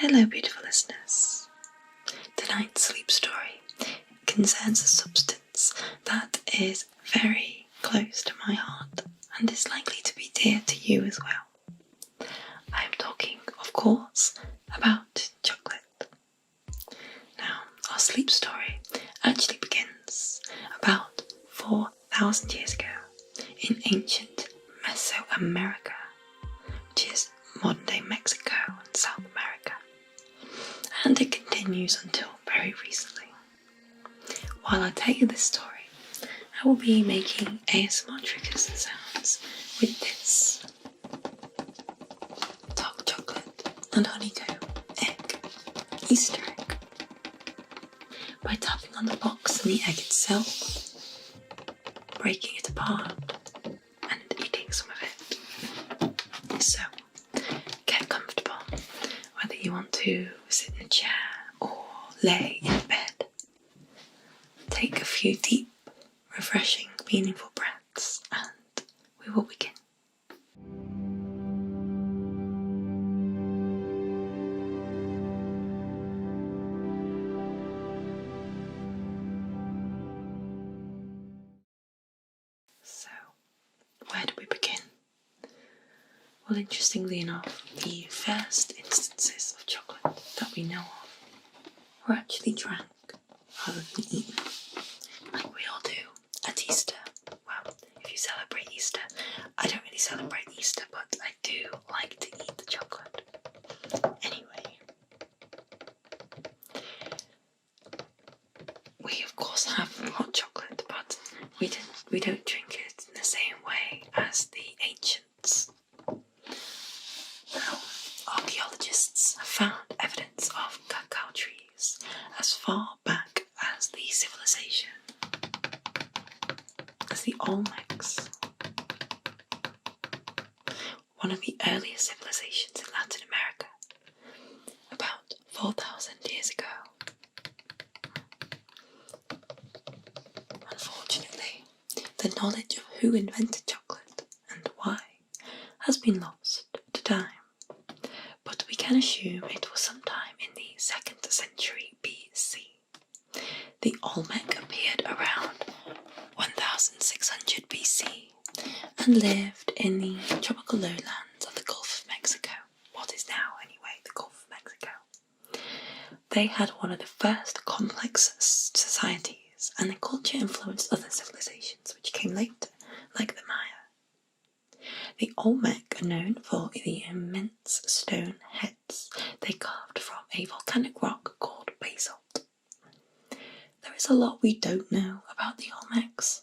Hello, beautiful listeners. Tonight's sleep story concerns a substance that is very close to my heart and is likely to be dear to you as well. I am talking, of course, about chocolate. Now, our sleep story actually begins about 4,000 years ago in ancient Mesoamerica, which is modern-day Mexico and South America. And it continues until very recently. While I tell you this story, I will be making ASMR triggers and sounds with this dark chocolate and honeycomb egg, Easter egg, by tapping on the box and the egg itself, breaking it apart and eating some of it. So, get comfortable, whether you want to sit in a chair or lay in bed. Take a few deep, refreshing, meaningful breaths and we will begin. So, where do we begin? Well, interestingly enough, the first instances of chocolate that we know of were actually drank rather than eaten, like we all do at Easter. Well, if you celebrate Easter, I don't really celebrate Easter, but I do like to eat the chocolate. Anyway, we of course have hot chocolate, but we don't drink it in the same way as the ancients. Well, archaeologists have found evidence of cacao trees as far back as the civilization as the Olmecs, one of the earliest civilizations in Latin America, about 4,000 years ago. Unfortunately, the knowledge of who invented chocolate and why has been lost to time, but we can assume it was sometime in the 2nd century BC. The Olmec appeared around 1600 BC and lived in the tropical lowlands of the Gulf of Mexico, what is now anyway the Gulf of Mexico. They had one of the first complex societies, and their culture influenced other civilizations which came later, like the Maya. The Olmec are known for the immense stone heads they carved from a volcanic rock called basalt. There is a lot we don't know about the Olmecs,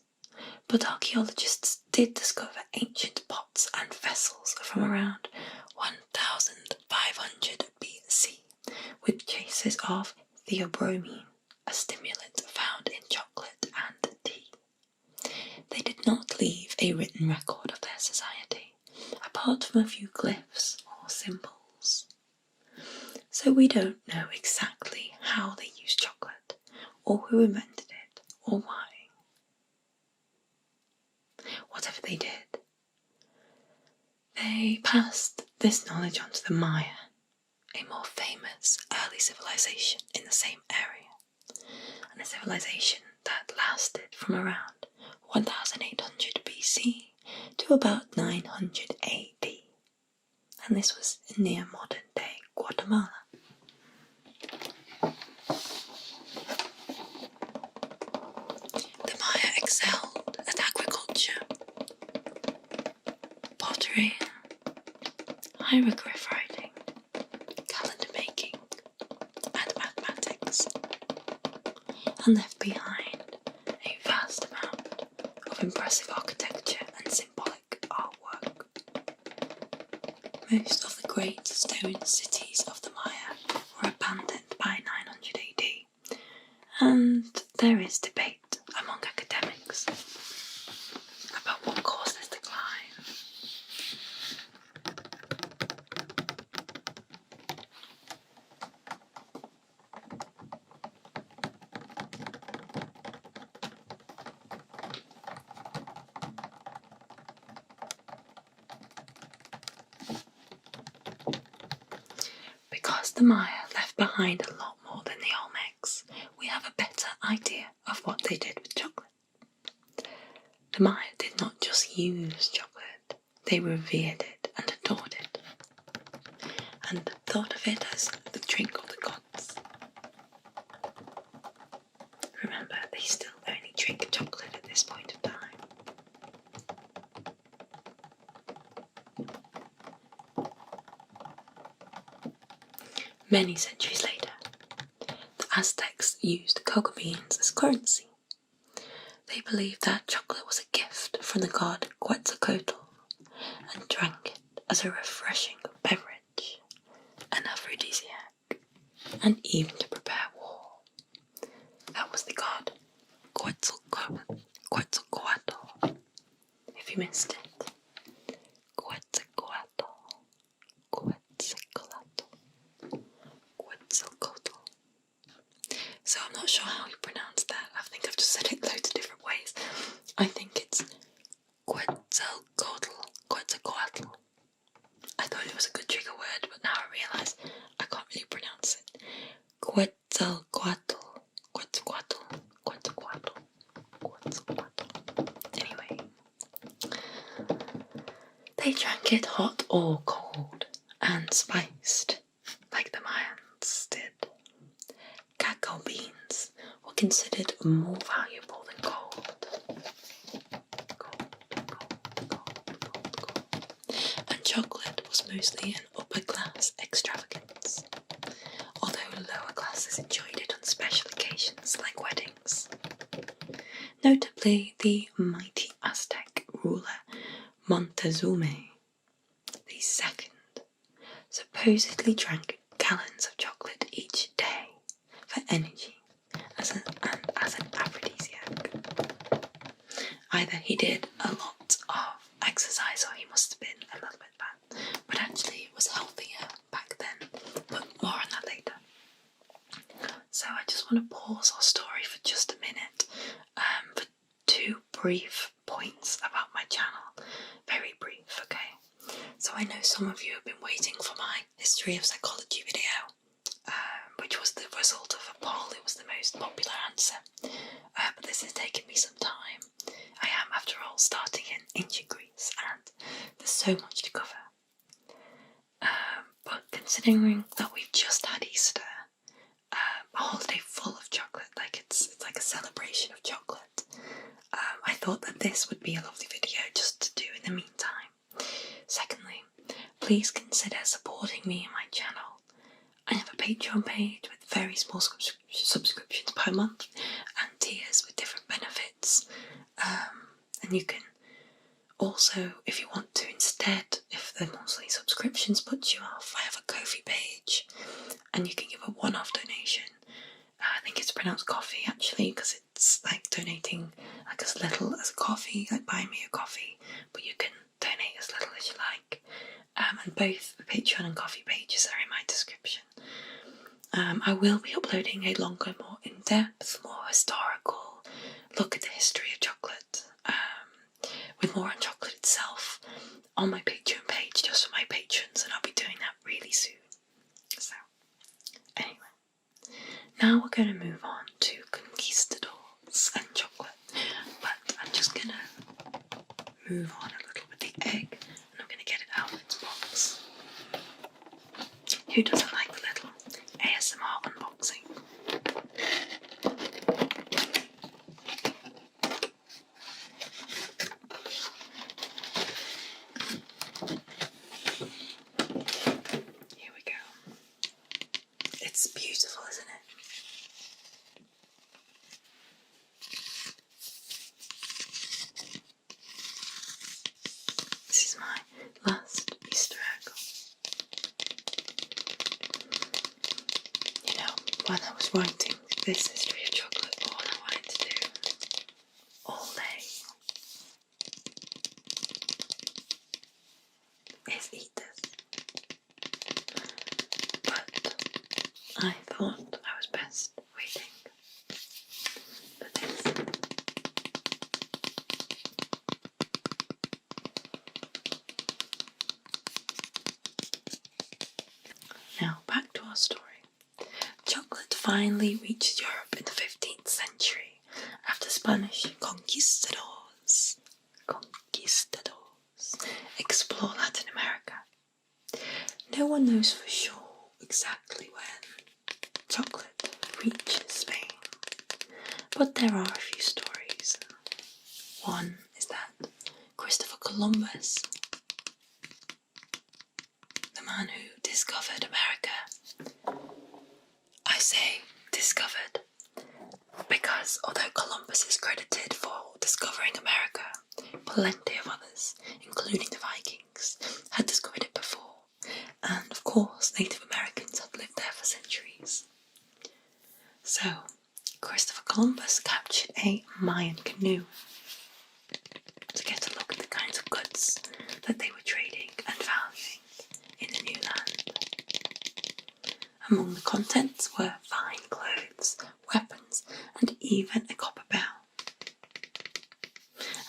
but archaeologists did discover ancient pots and vessels from around 1500 BC with traces of theobromine, a stimulant found in chocolate and tea. They did not leave a written record of their society, apart from a few glyphs or symbols. So we don't know exactly how they used chocolate, or who invented it, or why. Whatever they did, they passed this knowledge on to the Maya, a more famous early civilization in the same area, and a civilization that lasted from around 1800 BC to about 900 AD, and this was near modern-day Guatemala. The Maya excelled at agriculture, pottery, hieroglyph writing, calendar making, and mathematics, and left behind a vast amount of impressive architecture and symbolic artwork. Most of the great stone cities of the Maya were abandoned by 900 AD, and there is debate among academics about what caused this decline. because the Maya left behind a lot more than the Olmecs, we have a better idea of what they did with chocolate. The Maya did not just use chocolate, they revered it and adored it, and thought of it as the drink of the gods. Remember, they still only drink chocolate at this point of time. Many centuries later, the Aztecs used cocoa beans as currency. They believed that chocolate was a gift from the god Quetzalcoatl and drank it as a refreshing beverage, an aphrodisiac, and even to prepare war. That was the god Quetzalcoatl. If you missed it, Quetzalcoatl. So I'm not sure how you pronounce that. I think I've just said it loads of different ways. I think it's Quetzalcoatl. I thought it was a good trigger word, but now I realise I can't really pronounce it. Quetzalcoatl. Anyway, they drank it hot or cold and spiced, like the Mayans did. Cacao beans were considered more valuable than gold. And chocolate was mostly an upper class extravagance, although lower classes enjoyed it on special occasions like weddings. Notably, the mighty Aztec ruler Montezuma II supposedly drank gallons of chocolate each day for energy and as an aphrodisiac. Either he did a lot of exercise or he must have been a little bit fat, but actually it was healthier back then, but more on that later. So I just want to pause our story for just a minute for two brief points about my channel. Very brief, okay? So I know some of you have been waiting for my history of psychology video, which was the result of a poll. It was the most popular answer, but this has taken me some time. I am, after all, starting in ancient Greece, and there's so much to cover. But considering that we've just had Easter, a holiday full of chocolate, like it's like a celebration of chocolate, I thought that this would be a lovely video just to do in the meantime. Secondly, please consider supporting me and my channel. I have a Patreon page with very small subscriptions per month and tiers with different benefits. And you can also, if you want to instead, if the monthly subscriptions put you off, I have a Ko-fi page and you can give a one-off donation. I think it's pronounced coffee actually, because it's like donating like as little as a coffee, like buy me a coffee, but you can donate as little as you like. And both the Patreon and coffee pages are in my description. I will be uploading a longer, more in-depth, more historical look at the history of chocolate, with more on chocolate itself on my Patreon page, just for my patrons, and I'll be doing that really soon. So, anyway, now we're going to move on to conquistadors and chocolate, but I'm just going to move on a little with the egg, and I'm going to get it out of its box. Who doesn't like the little ASMR unboxing? Here we go. It's beautiful, isn't it? This is my last Easter egg. You know, when I was writing this history of chocolate, all I wanted to do all day is eat this. But I thought I was best waiting for this. Now, back to our story. Chocolate finally reached Europe in the 15th century after Spanish conquistadors explored Latin America. No one knows for sure exactly when chocolate reached Spain, but there are a few stories. One is that Christopher Columbus, the man who discovered America, I say discovered because although Columbus is credited for discovering America, plenty of others, including the Vikings, had discovered it before, and of course Native Americans had lived there for centuries. So, Christopher Columbus captured a Mayan canoe to get a look at the kinds of goods that they were trading and valuing in the new land. Among the contents were fine clothes, weapons, and even a copper bell,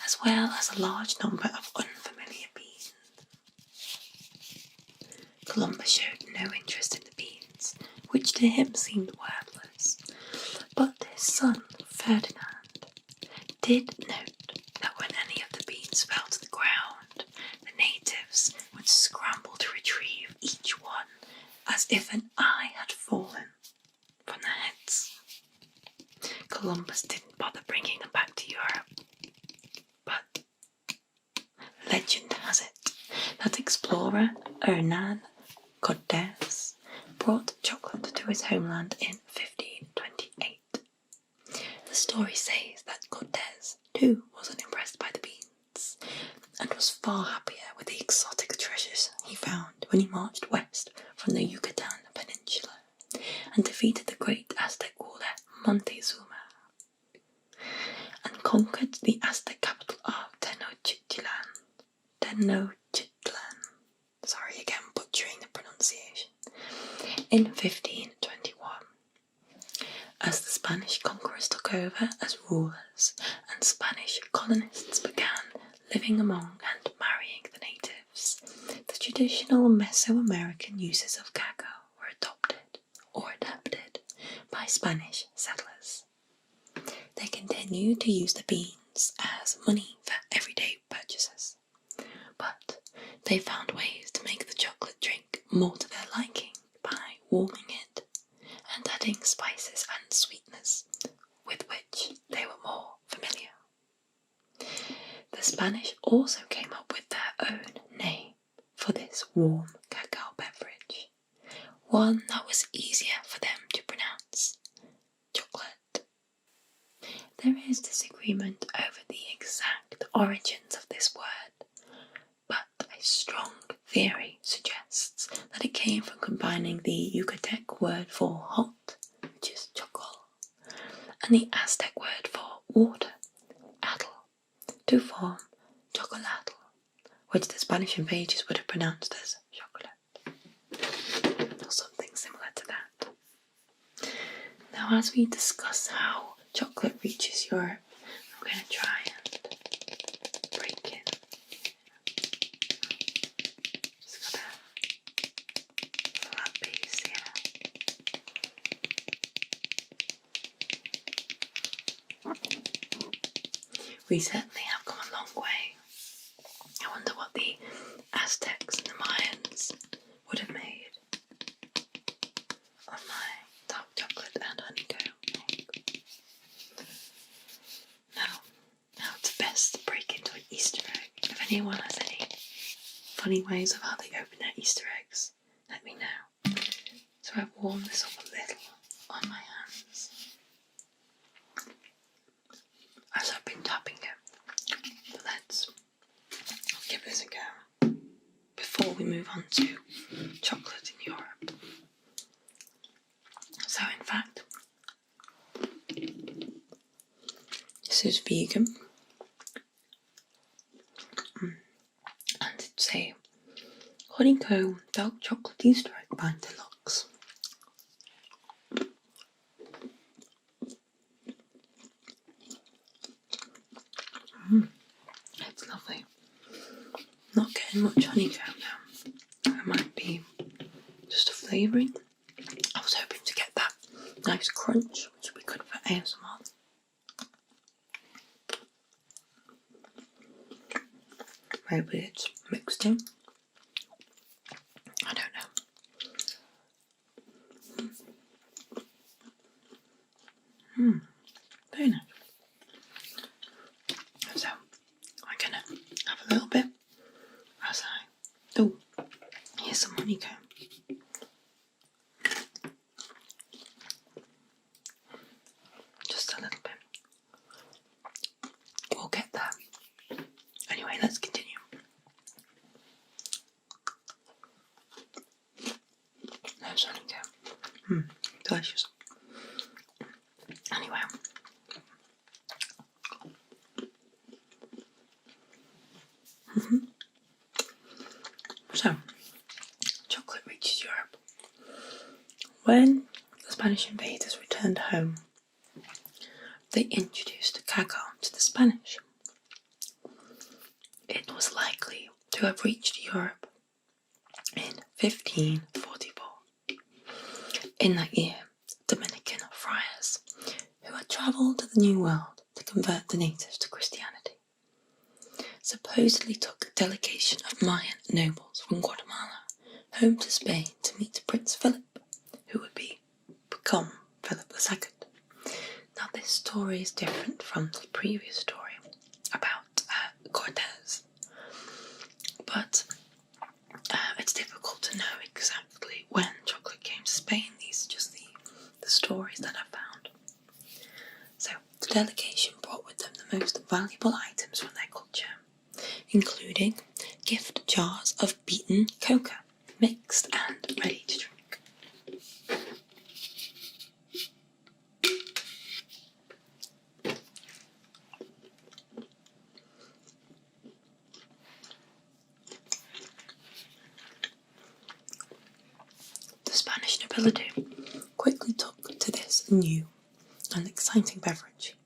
as well as a large number of unfamiliar beans. Columbus showed no interest in the beans, which to him seemed worthless, but his son Ferdinand did note that when any of the beans fell to the ground, the natives would scramble to retrieve each one as if an eye had fallen from their heads. Columbus didn't bother bringing them back to Europe, but legend has it that explorer Hernan Cortés brought chocolate to his homeland in 1528. The story says that Cortés too wasn't impressed by the beans, and was far happier with the exotic treasures he found when he marched west from the Yucatan Peninsula and defeated the great Aztec ruler Montezuma, and conquered the Aztec capital of Tenochtitlan, sorry again butchering the pronunciation, in 1521. As the Spanish conquerors took over as rulers and Spanish colonists began living among and marrying the natives, the traditional Mesoamerican uses of cacao were adopted or adapted by Spanish settlers. They continued to use the beans as money for everyday purchases, but they found ways to make the chocolate drink more to their liking by warming it and adding spices and sweeteners with which they were more familiar. The Spanish also came up with their own name for this warm cacao beverage, one that was easier for them to pronounce: chocolate. There is disagreement over the exact origins of this word, but a strong theory suggests that it came from combining the Yucatec word for hot, which is chocol, and the Aztec word for water, atl, to form chocolatl, which the Spanish invaders would have pronounced as chocolate, or something similar to that. Now, as we discuss how chocolate reaches Europe, I'm going to try and break it. Just got a flat piece here. We certainly have come a long way. I wonder what the Aztecs and the Mayans would have made of my dark chocolate and honeycomb. Now it's best to break into an Easter egg. If anyone has any funny ways of how they open their Easter eggs, let me know. So I've warmed this up a little on my hands as I've been tapping it. But let's give this a go before we move on to chocolate in Europe. So in fact, this is vegan, and it's a honeycomb dark chocolate Easter egg by Deluxe. It's lovely. Not getting much honeycomb now. It might be just a flavouring, nice crunch, which would be good for ASMR. Maybe it's mixed in. I don't know. Very nice. So I'm gonna have a little bit as I. Oh, here's some honeycomb. Just a little bit. We'll get there. Anyway, let's continue. There's honeycomb. Delicious. Anyway. So, chocolate reaches Europe. When the Spanish invaders returned home, they introduced cacao to the Spanish. It was likely to have reached Europe in 1544. In that year, Dominican friars, who had travelled to the New World to convert the natives to Christianity, supposedly took a delegation of Mayan nobles from Guatemala home to Spain to meet Prince Philip, who would become Philip II. Now this story is different from the previous story about Cortez, but it's difficult to know exactly when chocolate came to Spain. These are just the stories that I've found. So the delegation brought with them the most valuable items from their culture, including gift jars of beaten cocoa, mixed and ready to drink. The Spanish nobility quickly took to this new and exciting beverage,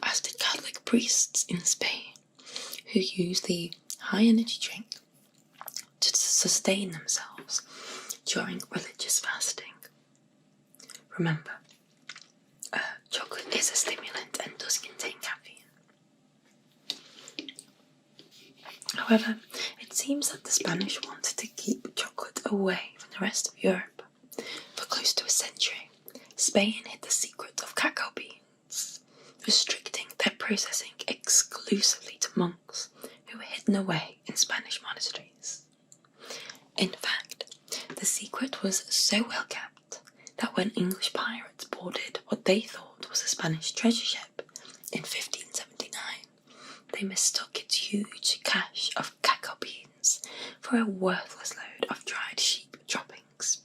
as did Catholic priests in Spain, who used the high-energy drink to sustain themselves during religious fasting. Remember, chocolate is a stimulant and does contain caffeine. However, it seems that the Spanish wanted to keep chocolate away from the rest of Europe. For close to a century, Spain hid the secret of cacao beans, restricting their processing exclusively to monks who were hidden away in Spanish monasteries. In fact, the secret was so well kept that when English pirates boarded what they thought was a Spanish treasure ship in 1579, they mistook its huge cache of cacao beans for a worthless load of dried sheep droppings.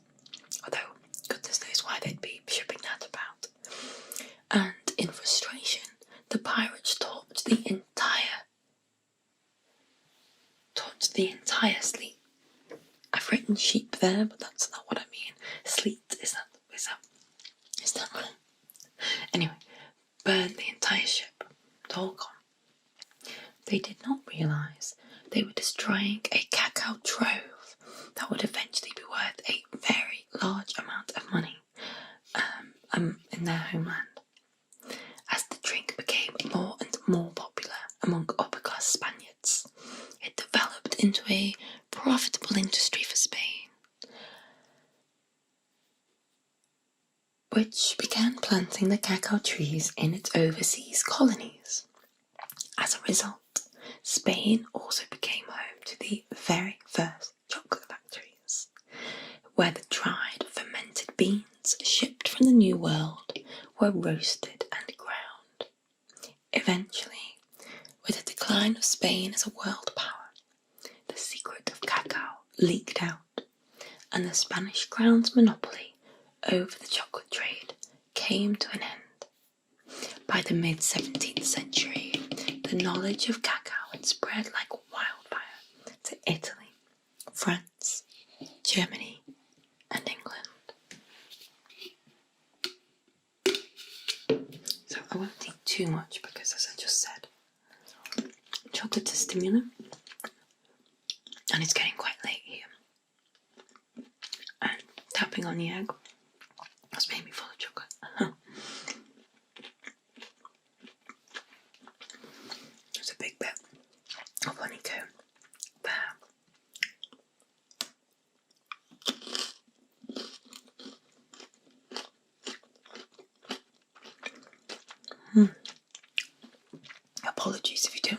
Although, goodness knows why they'd be shipping that about. And in frustration, the pirates torched the entire sleep. I've written sheep there, but that's not what I mean. Sleet, is that right? Anyway, burned the entire ship. It's all gone. They did not realise they were destroying a cacao trove that would eventually be worth a very large amount of money in their homeland. As the drink became more and more popular among upper-class Spaniards, it developed into a profitable industry for Spain, which began planting the cacao trees in its overseas colonies. As a result, Spain also became home to the very first chocolate factories, where the dried, fermented beans shipped from the New World were roasted and ground. Eventually, with the decline of Spain as a world power, the secret of cacao leaked out, and the Spanish crown's monopoly over the chocolate trade came to an end. By the mid-17th century, the knowledge of cacao had spread like wildfire to Italy, France, Germany, and England. So I won't eat too much because, as I just said, chocolate's a stimulant, and it's getting quite late here. And tapping on the egg has made me fall asleep.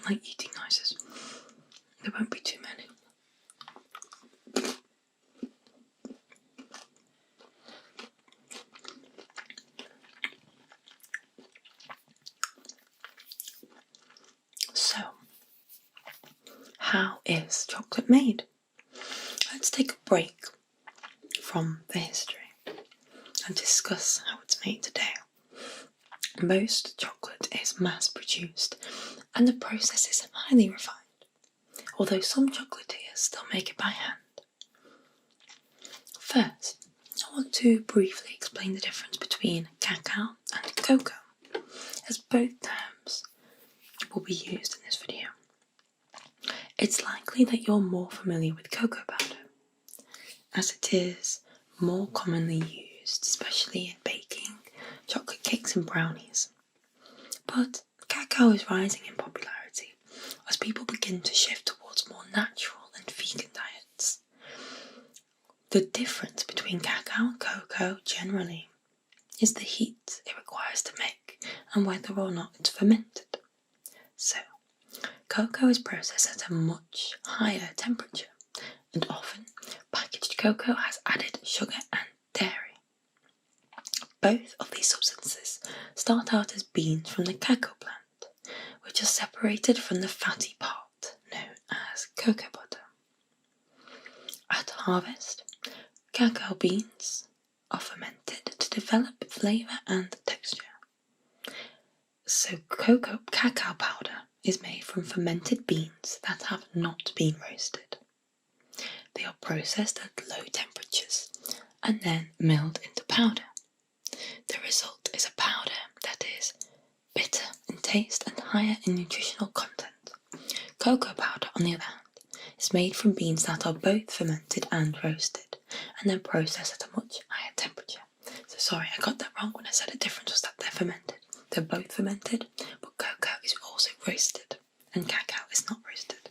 like eating noises. There won't be too many. So, how is chocolate made? Let's take a break from the history and discuss how it's made today. Most chocolate is mass produced and the process is highly refined, although some chocolatiers still make it by hand. First, I want to briefly explain the difference between cacao and cocoa, as both terms will be used in this video. It's likely that you're more familiar with cocoa powder, as it is more commonly used, especially in baking, chocolate cakes and brownies. But cacao is rising in popularity as people begin to shift towards more natural and vegan diets. The difference between cacao and cocoa generally is the heat it requires to make and whether or not it's fermented. So, cocoa is processed at a much higher temperature, and often packaged cocoa has added sugar and dairy. Both of these substances start out as beans from the cacao plant, which are separated from the fatty part known as cocoa butter. At harvest, cacao beans are fermented to develop flavour and texture. So cacao powder is made from fermented beans that have not been roasted. They are processed at low temperatures and then milled into powder. The result is a powder that is bitter in taste and higher in nutritional content. Cocoa powder, on the other hand, is made from beans that are both fermented and roasted, and then processed at a much higher temperature. So sorry, I got that wrong when I said the difference was that they're fermented. They're both fermented, but cocoa is also roasted, and cacao is not roasted.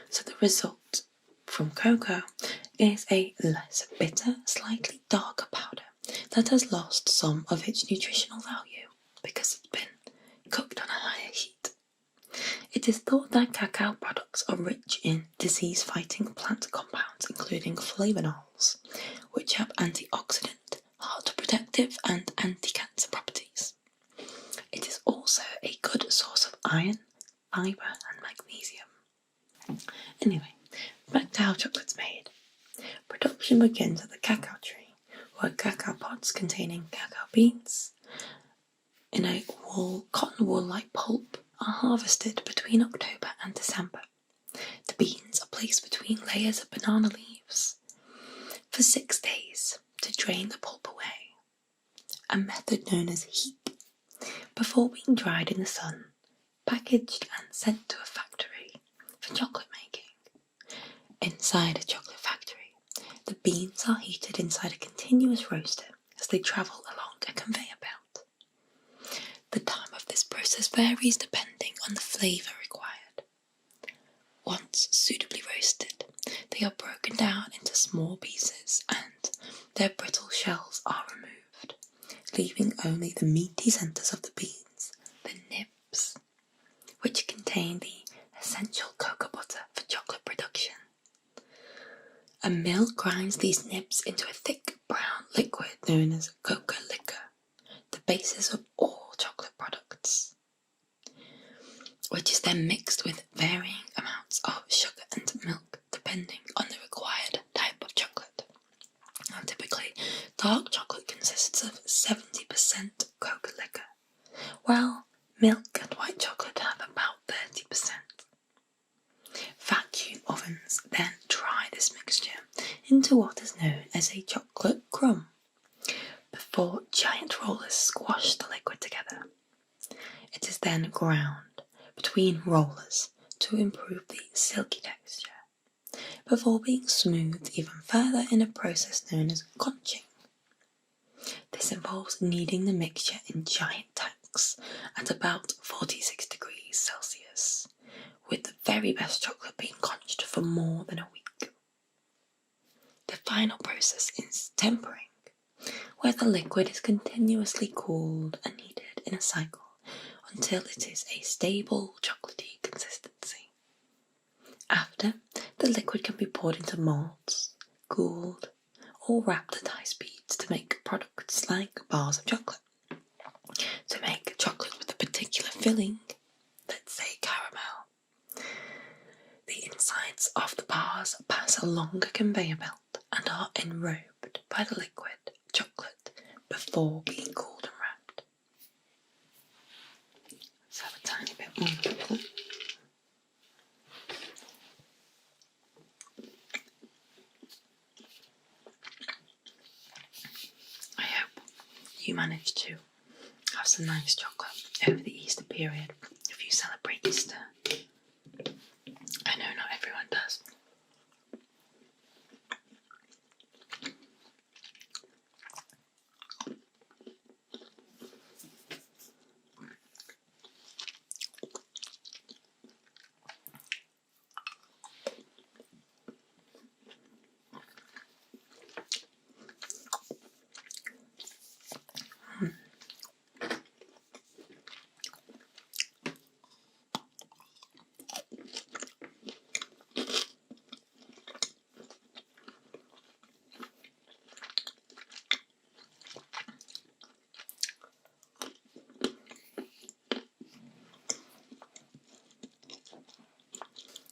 So the result from cocoa is a less bitter, slightly darker powder that has lost some of its nutritional value because it's been cooked on a higher heat. It is thought that cacao products are rich in disease-fighting plant compounds including flavonols, which have antioxidant, heart protective and anti-cancer properties. It is also a good source of iron, fibre and magnesium. Anyway, back to how chocolate's made. Production begins at the cacao tree, where cacao pods containing cacao beans in a cotton wool-like pulp are harvested between October and December. The beans are placed between layers of banana leaves for 6 days to drain the pulp away, a method known as heat, before being dried in the sun, packaged and sent to a factory for chocolate making. Inside a chocolate factory, the beans are heated inside a continuous roaster as they travel along a conveyor belt. The time of this process varies depending on the flavour required. Once suitably roasted, they are broken down into small pieces and their brittle shells are removed, leaving only the meaty centres of the beans, the nibs, which contain the essential cocoa butter for chocolate production. A mill grinds these nibs into a thick brown liquid known as cocoa liquor, the basis of all chocolate products, which is then mixed with varying amounts of sugar and milk depending on the required type of chocolate. Now, typically, dark chocolate consists of 70% cocoa liquor, while milk and white chocolate have about 30%. Vacuum ovens then dry this mixture into what is known as a chocolate crumb, before giant rollers squash the liquid together. It is then ground between rollers to improve the silky texture, before being smoothed even further in a process known as conching. This involves kneading the mixture in giant tanks at about 46 degrees Celsius, with the very best chocolate being conched for more than a week. The final process is tempering, where the liquid is continuously cooled and kneaded in a cycle until it is a stable chocolatey consistency. After, the liquid can be poured into moulds, cooled, or wrapped at high speeds to make products like bars of chocolate. To make chocolate with a particular filling, let's say caramel, the insides of the bars pass along a conveyor belt and are enrobed by the liquid chocolate before being cooled and wrapped. Let's have a tiny bit more chocolate. I hope you managed to have some nice chocolate over the Easter period if you celebrate Easter. I know not everyone does.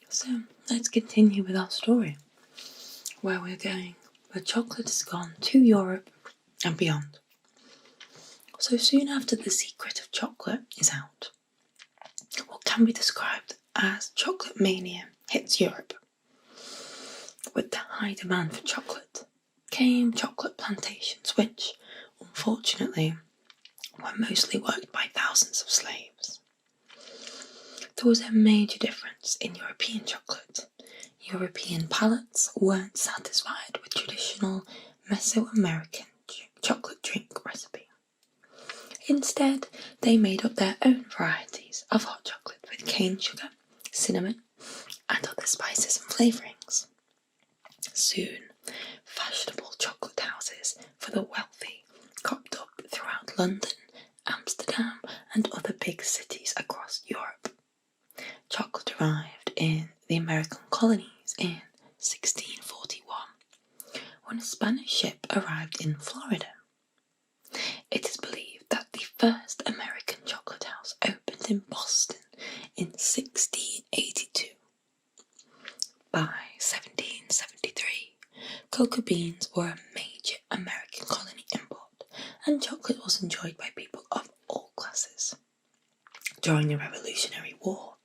So let's continue with our story, where chocolate has gone to Europe and beyond. So soon after the secret of chocolate is out, what can be described as chocolate mania hits Europe. With the high demand for chocolate came chocolate plantations, which, unfortunately, were mostly worked by thousands of slaves. There was a major difference in European chocolate. European palates weren't satisfied with traditional Mesoamerican chocolate drink recipe. Instead, they made up their own varieties of hot chocolate with cane sugar, cinnamon, and other spices and flavourings. Soon, fashionable chocolate houses for the wealthy cropped up throughout London, Amsterdam, and other big cities across Europe. Chocolate arrived in the American colonies in 1641, when a Spanish ship arrived in Florida. It is believed that the first American chocolate house opened in Boston in 1682. By 1773, cocoa beans were a major American colony import, and chocolate was enjoyed by people of all classes. During the Revolutionary War,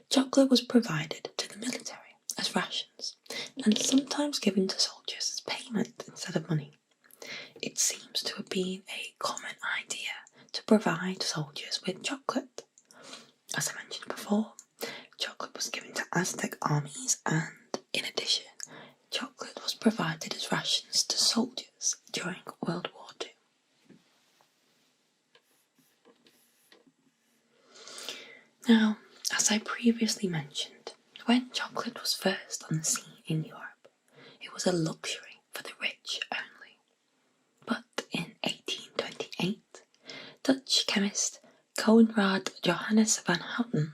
chocolate was provided to the military as rations, and sometimes given to soldiers as payment instead of money. It seems to have been a common idea to provide soldiers with chocolate. As I mentioned before, chocolate was given to Aztec armies, and in addition, chocolate was provided as rations to soldiers during World War II. Now, as I previously mentioned, when chocolate was first on the scene in Europe, it was a luxury for the rich only. But in 1828, Dutch chemist Conrad Johannes van Houten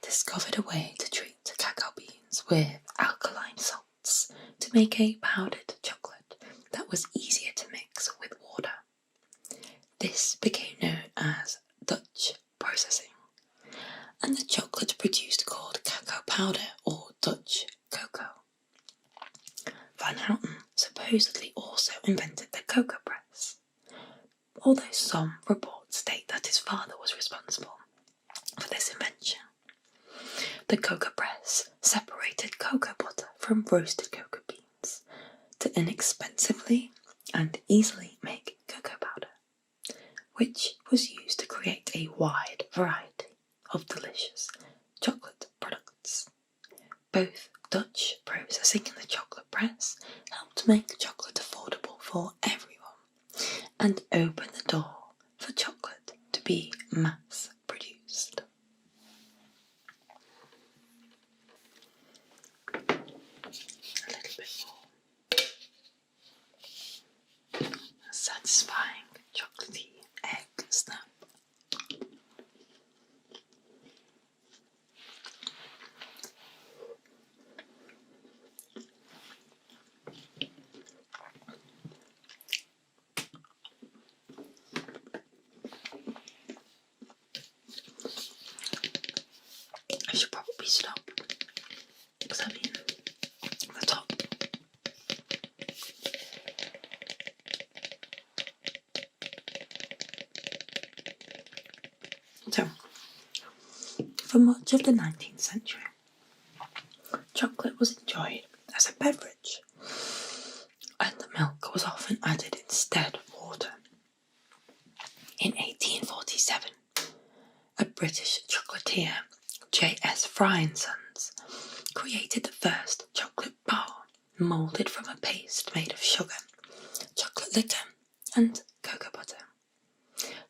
discovered a way to treat cacao beans with alkaline salts to make a powdered chocolate that was easier to mix with water. This became known as Dutch processing, and the chocolate produced called cacao powder or Dutch cocoa. Van Houten supposedly also invented the cocoa press, although some reports state that his father was responsible for this invention. The cocoa press separated cocoa butter from roasted cocoa beans to inexpensively and easily make cocoa powder, which was used to create a wide variety of delicious chocolate products. Both Dutch processing and the chocolate press helped make chocolate affordable for everyone and open the door for chocolate to be mass produced. A little bit more satisfying chocolatey egg snap. stop. Because I mean, the top. So, for much of the 19th century, chocolate was enjoyed as a beverage, and the milk was often added instead of water. In 1847, a British chocolatier, J.S. Fry and Sons, created the first chocolate bar moulded from a paste made of sugar, chocolate liquor, and cocoa butter.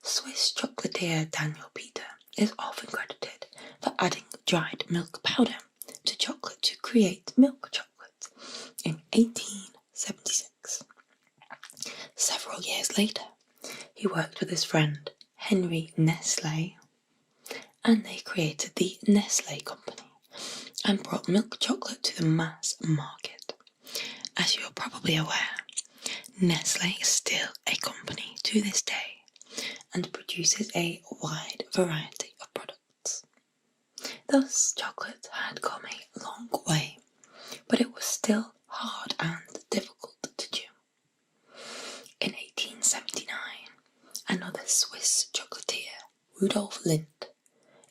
Swiss chocolatier Daniel Peter is often credited for adding dried milk powder to chocolate to create milk chocolate in 1876. Several years later, he worked with his friend Henry Nestle, and they created the Nestle Company and brought milk chocolate to the mass market. As you're probably aware, Nestle is still a company to this day and produces a wide variety of products. Thus, chocolate had come a long way, but it was still hard and difficult to chew. In 1879, another Swiss chocolatier, Rudolf Lindt,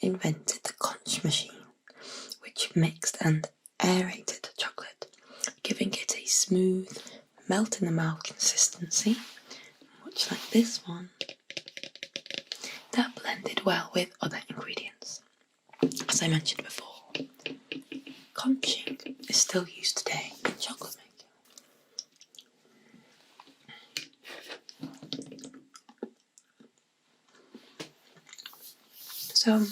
invented the conch machine, which mixed and aerated chocolate, giving it a smooth, melt-in-the-mouth consistency, much like this one, that blended well with other ingredients. As I mentioned before, conching is still used today in chocolate making. So,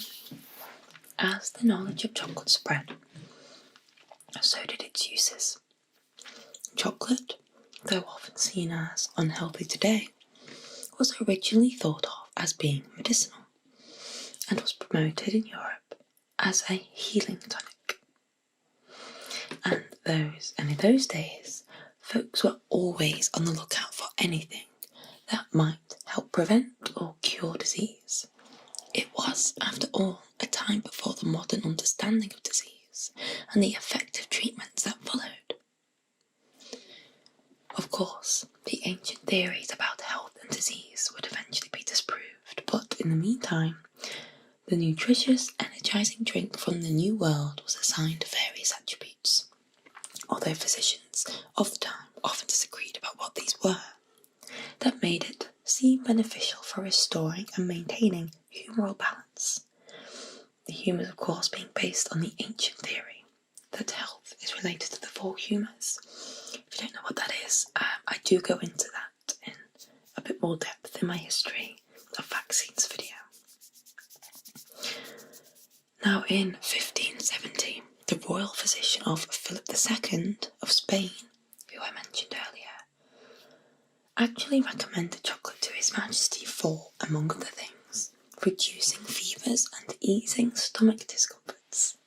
as the knowledge of chocolate spread, so did its uses. Chocolate, though often seen as unhealthy today, was originally thought of as being medicinal and was promoted in Europe as a healing tonic. And in those days, folks were always on the lookout for anything that might help prevent or cure disease. It was, after all, a time before the modern understanding of disease and the effective treatments that followed. Of course, the ancient theories about health and disease would eventually be disproved, but in the meantime, the nutritious, energizing drink from the New World was assigned various attributes, although physicians of the time often disagreed about what these were, that made it seem beneficial for restoring and maintaining humoral balance. The humours, of course, being based on the ancient theory that health is related to the four humours. If you don't know what that is, I do go into that in a bit more depth in my history of vaccines video. Now, in 1570, the royal physician of Philip II of Spain, who I mentioned earlier, actually recommended chocolate to His Majesty for, among other things, reducing fevers and easing stomach discomforts.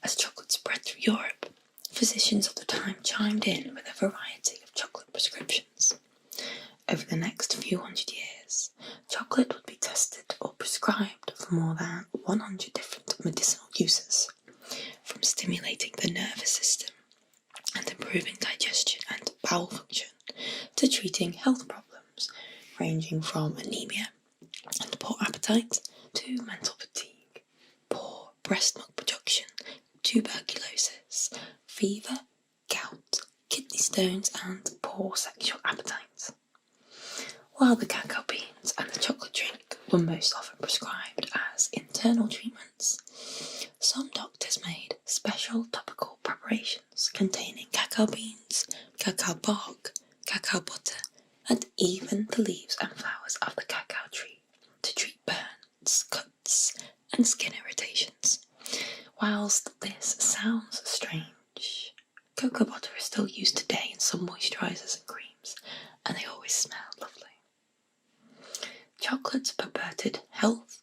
As chocolate spread through Europe, physicians of the time chimed in with a variety of chocolate prescriptions. Over the next few hundred years, chocolate would be tested or prescribed for more than 100 different medicinal uses, from stimulating the nervous system and improving digestion and bowel function to treating health problems ranging from anemia and poor appetite to mental fatigue, poor breast milk production, tuberculosis, fever, gout, kidney stones and poor sexual appetite. While the cacao beans and the chocolate drink were most often prescribed as internal treatments, some doctors made special topical preparations containing cacao beans, cacao bark, cacao butter, and even the leaves and flowers of the cacao tree to treat burns, cuts, and skin irritations. Whilst this sounds strange, cocoa butter is still used today in some moisturisers and creams, and they always smell lovely. Chocolate's purported health,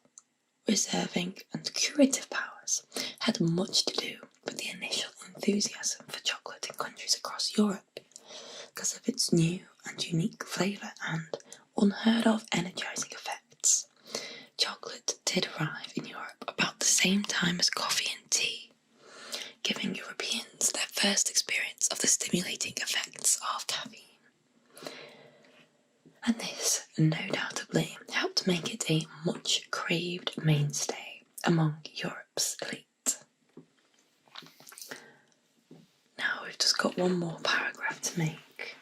preserving, and curative powers had much to do with the initial enthusiasm for chocolate in countries across Europe, because of its new and unique flavour and unheard of energising effects. Chocolate did arrive in Europe about the same time as coffee and tea, giving Europeans their first experience of the stimulating effects of caffeine. And this, undoubtedly, helped make it a much craved mainstay among Europe's elite. Now we've just got one more paragraph to make,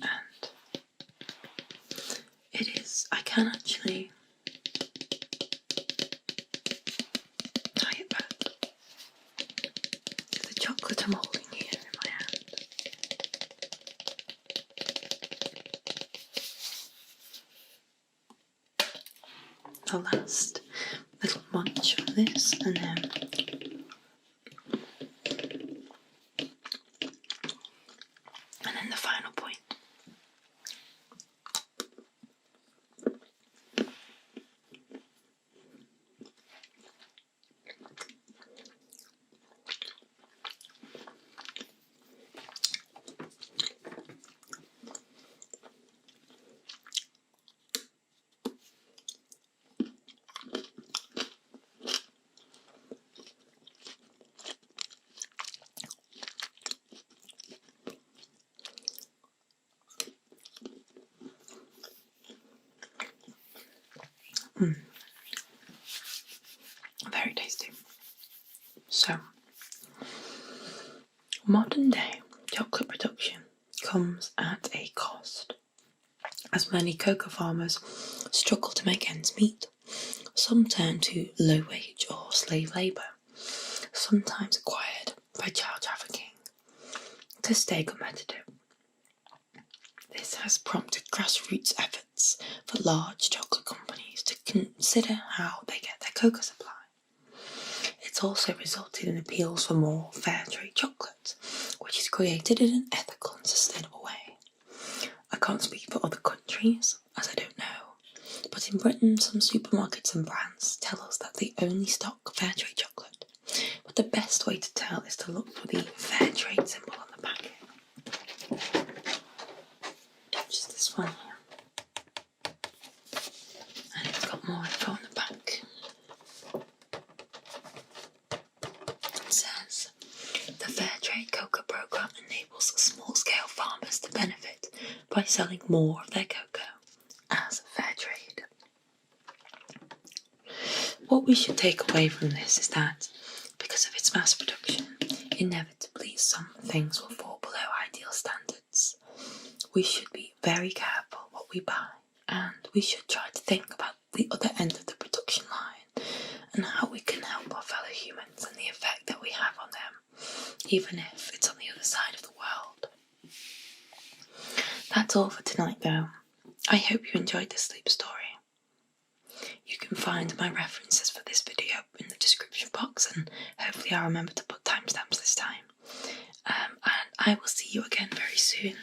and it is, I can actually tie it back to the chocolate I'm holding here in my hand. The last little munch of this, and then the final point. Very tasty. So, modern day chocolate production comes at a cost. As many cocoa farmers struggle to make ends meet, some turn to low wage or slave labour, sometimes acquired by child trafficking, to stay competitive. This has prompted grassroots efforts for large chocolate companies to consider how they get their cocoa supply. It's also resulted in appeals for more fair trade chocolate, which is created in an ethical and sustainable way. I can't speak for other countries, as I don't know, but in Britain some supermarkets and brands tell us that they only stock fair trade chocolate, but the best way to tell is to look for the fair trade symbol on the packet. Which is this one here. And it's got more info on the back. It says, the Fair Trade Cocoa Programme enables small-scale farmers to benefit by selling more of their cocoa as fair trade. What we should take away from this is that, because of its mass production, inevitably some things will fall below ideal standards. We should be very careful what we buy, and we should try to think about the other end of the production line and how we can help our fellow humans and the effect that we have on them, even if it's on the other side of the world. That's all for tonight though. I hope you enjoyed this sleep story. You can find my references for this video in the description box, and hopefully I'll remember to put timestamps this time. And I will see you again very soon.